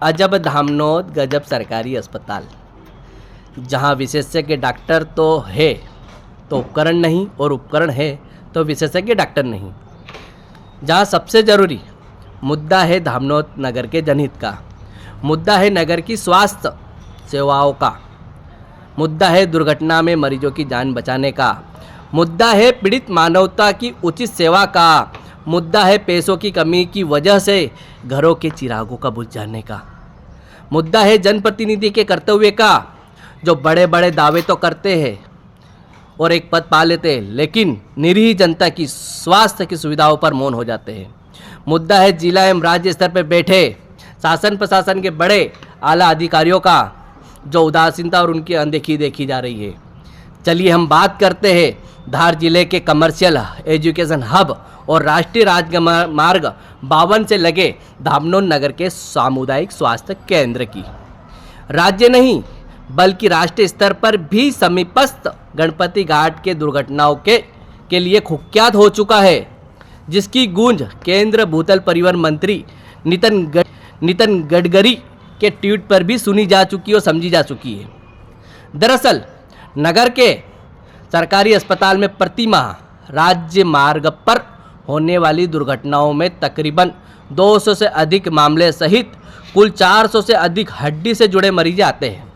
अजब धामनोद गजब सरकारी अस्पताल, जहां विशेषज्ञ डॉक्टर तो है तो उपकरण नहीं और उपकरण है तो विशेषज्ञ डॉक्टर नहीं। जहां सबसे ज़रूरी मुद्दा है धामनोद नगर के जनहित का, मुद्दा है नगर की स्वास्थ्य सेवाओं का, मुद्दा है दुर्घटना में मरीजों की जान बचाने का, मुद्दा है पीड़ित मानवता की उचित सेवा का, मुद्दा है पैसों की कमी की वजह से घरों के चिरागों का बुझ जाने का, मुद्दा है जनप्रतिनिधि के कर्तव्य का, जो बड़े बड़े दावे तो करते हैं और एक पद पा लेते हैं लेकिन निरीह जनता की स्वास्थ्य की सुविधाओं पर मौन हो जाते हैं। मुद्दा है जिला एवं राज्य स्तर पर बैठे शासन प्रशासन के बड़े आला अधिकारियों का, जो उदासीनता और उनकी अनदेखी देखी जा रही है। चलिए हम बात करते हैं धार जिले के कमर्शियल एजुकेशन हब और राष्ट्रीय राजमार्ग 52 से लगे धामनोद नगर के सामुदायिक स्वास्थ्य केंद्र की। राज्य नहीं बल्कि राष्ट्रीय स्तर पर भी समीपस्थ गणपति घाट के दुर्घटनाओं के लिए कुख्यात हो चुका है, जिसकी गूंज केंद्र भूतल परिवहन मंत्री नितिन गडकरी के ट्वीट पर भी सुनी जा चुकी और समझी जा चुकी है। दरअसल नगर के सरकारी अस्पताल में प्रति माह राज्य मार्ग पर होने वाली दुर्घटनाओं में तकरीबन 200 से अधिक मामले सहित कुल 400 से अधिक हड्डी से जुड़े मरीज आते हैं,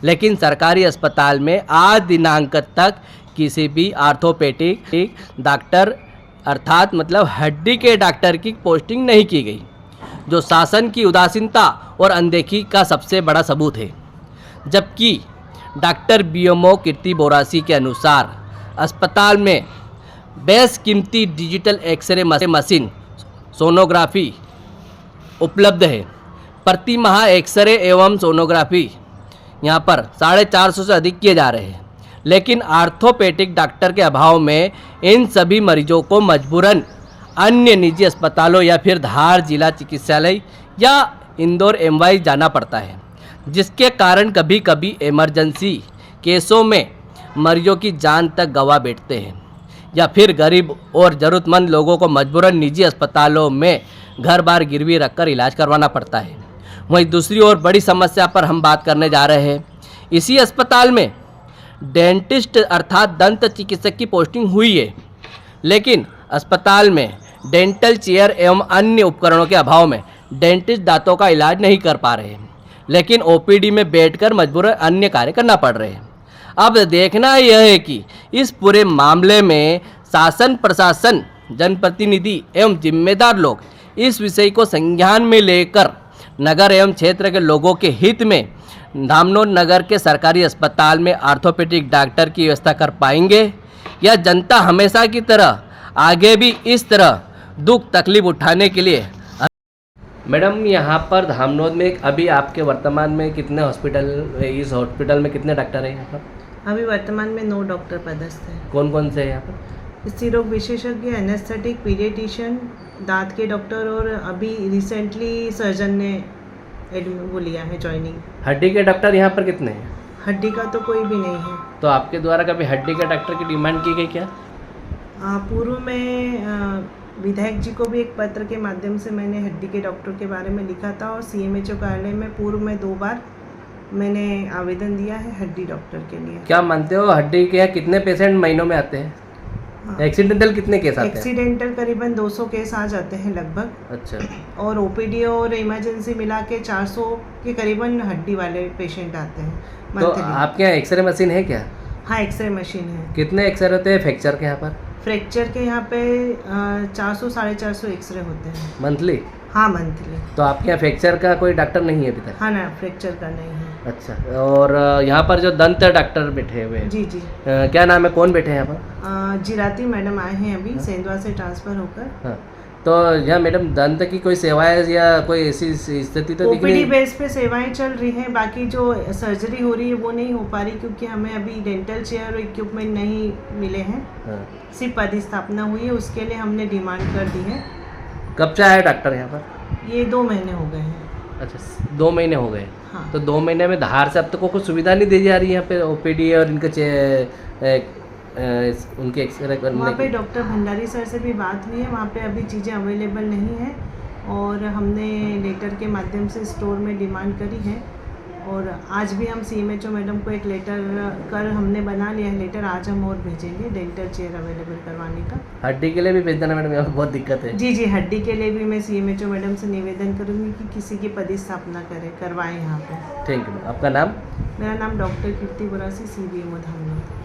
लेकिन सरकारी अस्पताल में आज दिनांक तक किसी भी आर्थोपेडिक डॉक्टर अर्थात मतलब हड्डी के डॉक्टर की पोस्टिंग नहीं की गई, जो शासन की उदासीनता और अनदेखी का सबसे बड़ा सबूत है। जबकि डॉक्टर बीएमओ कीर्ति बोरासी के अनुसार अस्पताल में बेशकीमती डिजिटल एक्सरे मशीन सोनोग्राफी उपलब्ध है। प्रति माह एक्सरे एवं सोनोग्राफी यहाँ पर 450 से अधिक किए जा रहे हैं, लेकिन आर्थोपेडिक डॉक्टर के अभाव में इन सभी मरीजों को मजबूरन अन्य निजी अस्पतालों या फिर धार जिला चिकित्सालय या इंदौर एमवाई जाना पड़ता है, जिसके कारण कभी कभी इमरजेंसी केसों में मरीजों की जान तक गंवा बैठते हैं या फिर गरीब और ज़रूरतमंद लोगों को मजबूरन निजी अस्पतालों में घर बार गिरवी रखकर इलाज करवाना पड़ता है। वहीं दूसरी ओर बड़ी समस्या पर हम बात करने जा रहे हैं। इसी अस्पताल में डेंटिस्ट अर्थात दंत चिकित्सक की पोस्टिंग हुई है, लेकिन अस्पताल में डेंटल चेयर एवं अन्य उपकरणों के अभाव में डेंटिस्ट दांतों का इलाज नहीं कर पा रहे हैं, लेकिन ओपीडी में बैठकर मजबूरन अन्य कार्य करना पड़ रहे हैं। अब देखना यह है कि इस पूरे मामले में शासन प्रशासन जनप्रतिनिधि एवं जिम्मेदार लोग इस विषय को संज्ञान में लेकर नगर एवं क्षेत्र के लोगों के हित में धामनोद नगर के सरकारी अस्पताल में आर्थोपेडिक डॉक्टर की व्यवस्था कर पाएंगे, या जनता हमेशा की तरह आगे भी इस तरह दुख तकलीफ उठाने के लिए। मैडम, यहाँ पर धामनोद में अभी आपके वर्तमान में कितने इस हॉस्पिटल में कितने डॉक्टर हैं यहाँ पर? अभी वर्तमान में 9 डॉक्टर पदस्थ हैं। कौन कौन से हैं यहाँ पर? स्त्री रोग विशेषज्ञ, एनेस्थेटिक, पीडियाट्रिशियन, दांत के डॉक्टर और अभी रिसेंटली सर्जन ने वो लिया है ज्वाइनिंग। हड्डी के डॉक्टर यहाँ पर कितने हैं? हड्डी का तो कोई भी नहीं है। तो आपके द्वारा कभी हड्डी के डॉक्टर की डिमांड की गई क्या? पूर्व में विधायक जी को भी एक पत्र के माध्यम से मैंने हड्डी के डॉक्टर के बारे में लिखा था और सीएमएचओ कार्यालय में पूर्व में 2 बार मैंने आवेदन दिया है हड्डी डॉक्टर के लिए। क्या मानते हो हड्डी के यहाँ कितने पेशेंट महीनों में आते हैं? एक्सीडेंटल कितने केस आते हैं? एक्सीडेंटल करीबन 200 केस आ जाते हैं लगभग। अच्छा। और ओपीडी और इमरजेंसी मिला के 400 के करीबन हड्डी वाले पेशेंट आते हैं तो आपके यहाँ एक्सरे मशीन है क्या? हाँ, एक्सरे मशीन है। कितने एक्सरे होते हैं फ्रैक्चर के यहाँ पर? फ्रैक्चर के यहाँ पे 400-450 एक्सरे होते हैं मंथली? हाँ, मंथली। तो आपके यहाँ फ्रैक्चर का कोई डॉक्टर नहीं है अभी तक? हाँ ना, फ्रैक्चर का नहीं है। अच्छा, और यहाँ पर जो दंत डॉक्टर बैठे हुए हैं, जी जी, क्या नाम है, कौन बैठे हैं यहाँ पर? जिराती मैडम आए हैं अभी सेंधवा से ट्रांसफ़र होकर। हाँ, तो यहाँ मैडम दंत की कोई सेवाएं या कोई ऐसी स्थिति तो दिख ओपीडी बेस पे सेवाएं चल रही हैं, बाकी जो सर्जरी हो रही है वो नहीं हो पा रही क्योंकि हमें अभी डेंटल चेयर और इक्विपमेंट नहीं मिले हैं। हाँ। सिर्फ अधिस्थापना हुई है, उसके लिए हमने डिमांड कर दी है। कब से आया डॉक्टर यहाँ पर? ये 2 महीने हो गए हैं। अच्छा, 2 महीने हो गए। हाँ। तो 2 महीने में धार से अब तक को कुछ सुविधा नहीं दी जा रही है यहाँ पे ओपीडी और इनके उनके एक्सरे करने? वहाँ पे डॉक्टर भंडारी सर से भी बात हुई है, वहाँ पे अभी चीज़ें अवेलेबल नहीं है और हमने लेटर के माध्यम से स्टोर में डिमांड करी है और आज भी हम CMHO मैडम को एक लेटर कर हमने बना लिया है लेटर। आज हम और भेजेंगे डेंटल चेयर अवेलेबल करवाने का। हड्डी के लिए भी भेज देना मैडम, यहाँ पे बहुत दिक्कत है। जी जी, हड्डी के लिए भी मैं CMHO मैडम से निवेदन करूँगी कि किसी की पदस्थापना करवाएं यहाँ पे। Thank you. आपका नाम? मेरा नाम डॉक्टर कीर्ति बुरासी, CBMO धामनोद।